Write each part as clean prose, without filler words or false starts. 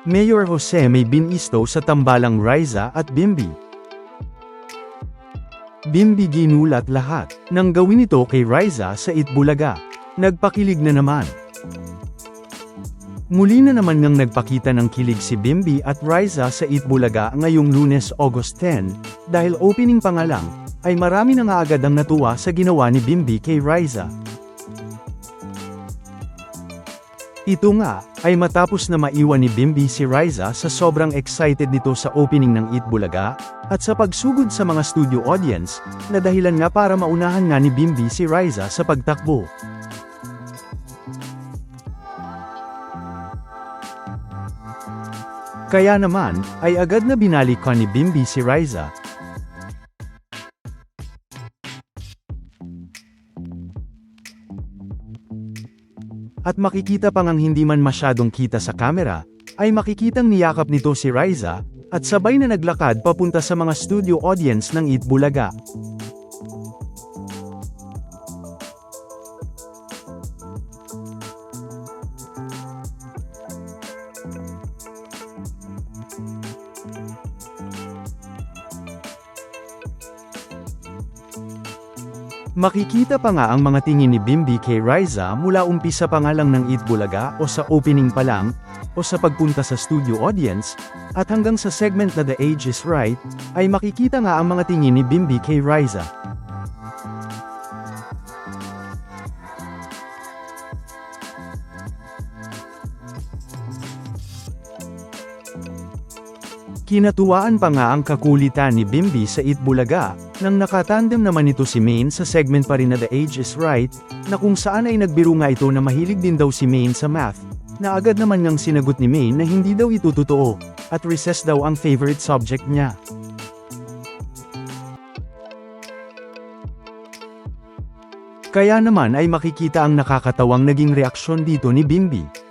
Mayor Jose may binisto sa tambalang Riza at Bimbi. Bimbi ginulat lahat nang gawin ito kay Riza sa Itbulaga. Nagpakilig na naman. Muli na naman ngang nagpakita ng kilig si Bimbi at Riza sa Itbulaga ngayong Lunes, August 10, dahil opening pa nga lang, ay marami na nga agad ang natuwa sa ginawa ni Bimbi kay Riza. Ito nga, ay matapos na maiwan ni Bimbi si Riza sa sobrang excited nito sa opening ng Itbulaga, at sa pagsugod sa mga studio audience, na dahilan nga para maunahan nga ni Bimbi si Riza sa pagtakbo. Kaya naman, ay agad na binalikan ni Bimbi si Riza. At makikita pa ngang hindi man masyadong kita sa kamera, ay makikitang niyakap nito si Riza, at sabay na naglakad papunta sa mga studio audience ng Itbulaga. Makikita pa nga ang mga tingin ni Bimbi kay Riza mula umpisa pa nga lang ng Itbulaga o sa opening pa lang, o sa pagpunta sa studio audience, at hanggang sa segment na The Age is Right, ay makikita nga ang mga tingin ni Bimbi kay Riza. Kinatuwaan pa nga ang kakulitan ni Bimbi sa Itbulaga, nang nakatandem naman ito si Maine sa segment pa rin na The Age is Right, na kung saan ay nagbiro nga ito na mahilig din daw si Maine sa math, na agad naman ngang sinagot ni Maine na hindi daw ito totoo, at recess daw ang favorite subject niya. Kaya naman ay makikita ang nakakatawang naging reaksyon dito ni Bimbi.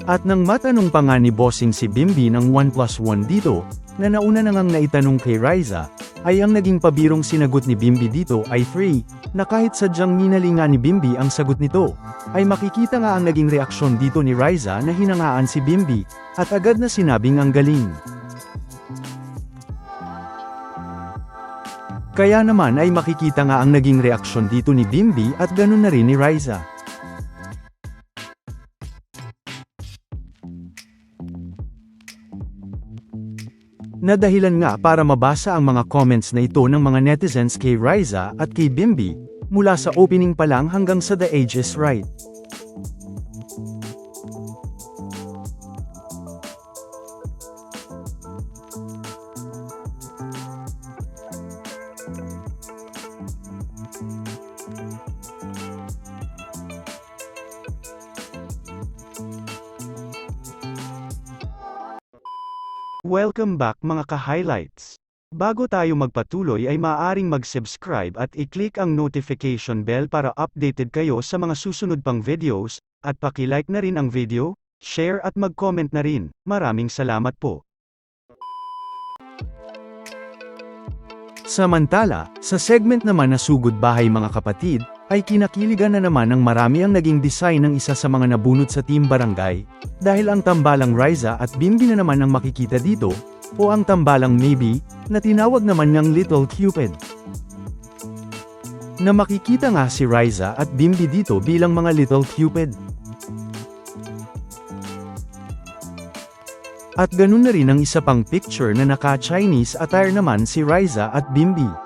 At nang matanong pa nga ni Bossing si Bimbi ng 1+1 dito, na nauna na ngang naitanong kay Riza, ay ang naging pabirong sinagot ni Bimbi dito ay 3, na kahit sadyang minali nga ni Bimbi ang sagot nito, ay makikita nga ang naging reaksyon dito ni Riza na hinangaan si Bimbi, at agad na sinabing ang galing. Kaya naman ay makikita nga ang naging reaksyon dito ni Bimbi at ganun na rin ni Riza. Na dahilan nga para mabasa ang mga comments na ito ng mga netizens kay Riza at kay Bimbi, mula sa opening pa lang hanggang sa The Age is Right. Welcome back mga ka-highlights! Bago tayo magpatuloy ay maaaring mag-subscribe at i-click ang notification bell para updated kayo sa mga susunod pang videos, at paki-like na rin ang video, share at mag-comment na rin. Maraming salamat po! Samantala, sa segment naman na Sugod Bahay mga kapatid, ay kinakiligan na naman ng marami ang naging design ng isa sa mga nabunot sa Team Barangay, dahil ang tambalang Riza at Bimbi na naman ang makikita dito, o ang tambalang Maybe, na tinawag naman niyang Little Cupid. Na makikita nga si Riza at Bimbi dito bilang mga Little Cupid. At ganun na rin ang isa pang picture na naka-Chinese attire naman si Riza at Bimbi.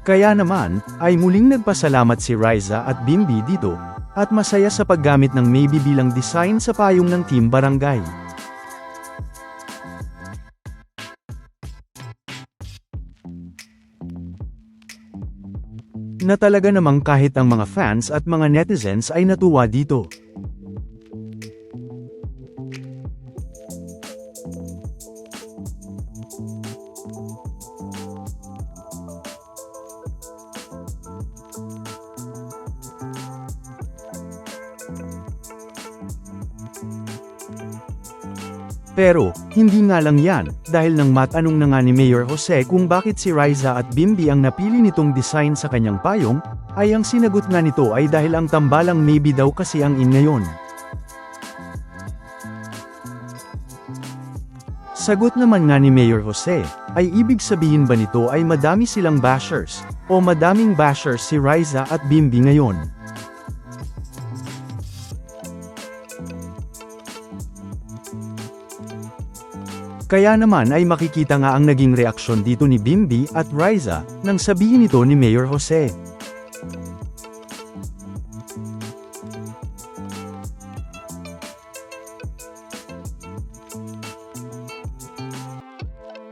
Kaya naman, ay muling nagpasalamat si Riza at Bimbi dito, at masaya sa paggamit ng Maybe bilang design sa payong ng Team Barangay. Na talaga namang kahit ang mga fans at mga netizens ay natuwa dito. Pero, hindi nga lang yan, dahil nang matanong na nga ni Mayor Jose kung bakit si Riza at Bimby ang napili nitong design sa kanyang payong, ay ang sinagot nga nito ay dahil ang tambalang maybe daw kasi ang in ngayon. Sagot naman nga ni Mayor Jose, ay ibig sabihin ba nito ay madami silang bashers, o madaming bashers si Riza at Bimby ngayon? Kaya naman ay makikita nga ang naging reaksyon dito ni Bimby at Riza, nang sabihin ito ni Mayor Jose.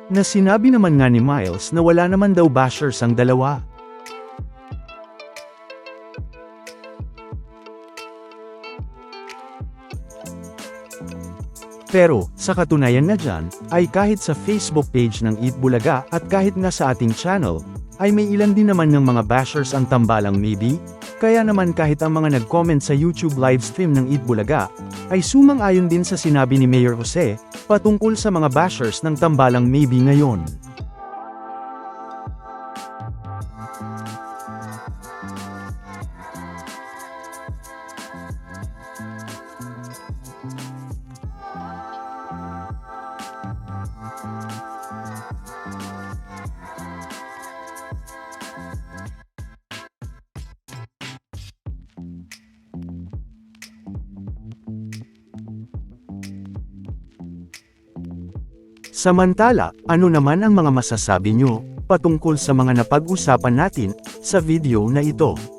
Na sinabi naman nga ni Miles na wala naman daw bashers ang dalawa. Pero, sa katunayan na dyan, ay kahit sa Facebook page ng Eat Bulaga at kahit nga sa ating channel, ay may ilan din naman ng mga bashers ang tambalang maybe, kaya naman kahit ang mga nag-comment sa YouTube livestream ng Eat Bulaga, ay sumang-ayon din sa sinabi ni Mayor Jose, patungkol sa mga bashers ng tambalang maybe ngayon. Samantala, ano naman ang mga masasabi nyo patungkol sa mga napag-usapan natin sa video na ito?